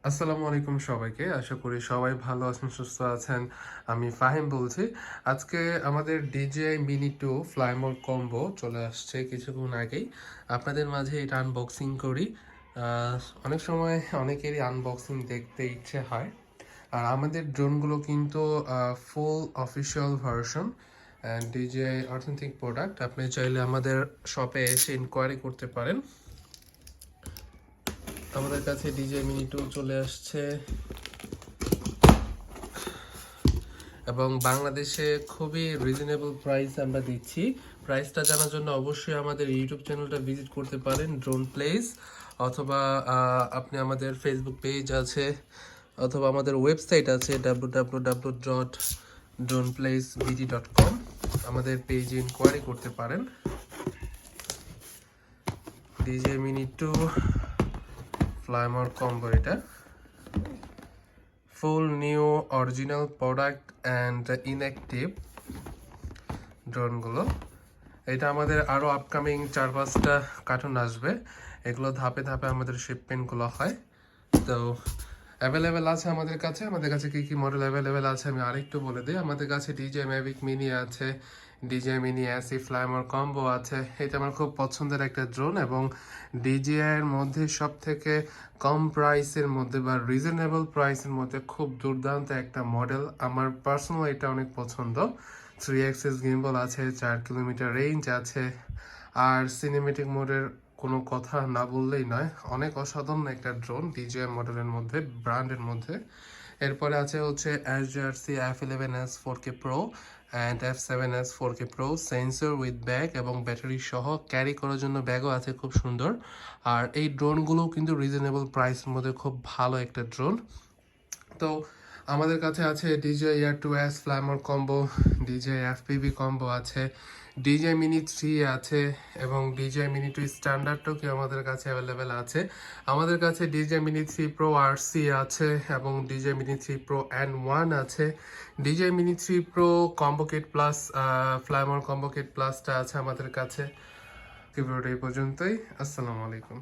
আসসালামু আলাইকুম সবাইকে। আশা করি সবাই ভালো আছেন, সুস্থ আছেন। আমি ফাহিম বলছি। আজকে আমাদের DJI Mini 2 fly mode combo চলে আসছে কিছুক্ষণ আগেই। আপনাদের মাঝে এটা আনবক্সিং করি। অনেক সময় অনেকেরই আনবক্সিং দেখতে ইচ্ছে হয়। আর আমাদের ড্রোনগুলো কিন্তু ফুল official version and DJI authentic product. আপনি চাইলে আমাদের শপে এসে ইনকোয়ারি করতে পারেন। আমাদের কাছে DJI Mini 2 চলে আসছে এবং বাংলাদেশে খুবই রিজনেবল প্রাইস আমরা দিচ্ছি। প্রাইসটা জানার জন্য অবশ্যই আমাদের ইউটিউব চ্যানেলটা ভিজিট করতে পারেন, ড্রোন প্লেস, অথবা আপনি আমাদের ফেসবুক পেজ আছে, অথবা আমাদের ওয়েবসাইট আছে www.droneplacebd.com। আমাদের পেজে ইনকোয়ারি করতে পারেন। DJI Mini 2 fly mode combo, এটা full new original product and inactive ড্রোনগুলো। এটা আমাদের আরও আপকামিং 4-5টা কার্টুন আসবে। এগুলো ধাপে ধাপে আমাদের শিপমেন্টগুলো হয়। তো অ্যাভেলেবেল আছে আমাদের কাছে। কী কী মডেল অ্যাভেলেবেল আছে আমি আরেকটু বলে দিই। আমাদের কাছে DJI Mavic Mini আছে, DJI Mini AC Fly More combo আছে। এটা আমার খুব পছন্দের একটা ড্রোন এবং DJI এর মধ্যে সব থেকে কম প্রাইসের মধ্যে বা রিজনেবল প্রাইসের মধ্যে খুব দুর্দান্ত একটা মডেল। আমার পার্সোনাল এটা অনেক পছন্দ। 3 অ্যাক্সিস গিম্বল আছে, 4 কিলোমিটার রেঞ্জ আছে, আর সিনেমেটিক মোডের কোনো কথা না বললেই নয়। অনেক অসাধারণ একটা ড্রোন DJI মডেলের মধ্যে, ব্র্যান্ডের মধ্যে। এরপরে আছে হচ্ছে HRC F11s 4K Pro and F7s 4K Pro, sensor with bag এবং ব্যাটারি সহ ক্যারি করার জন্য ব্যাগও আছে, খুব সুন্দর। আর এই ড্রোনগুলো কিন্তু রিজনেবল প্রাইসের মধ্যে খুব ভালো একটা ড্রোন। তো আমাদের কাছে আছে DJI Air 2s Fly More combo, DJI FPV combo আছে, DJI Mini 3 আছে এবং DJI Mini 2 স্ট্যান্ডার্ডও কি আমাদের কাছে অ্যাভেলেবেল আছে। আমাদের কাছে DJI Mini 3 Pro RC আছে এবং DJI Mini 3 Pro N1 আছে। DJI Mini 3 Pro combo kit plus fly more combo kit প্লাসটা আছে আমাদের কাছে। ভিডিওটা এই পর্যন্তই। আসসালামু আলাইকুম।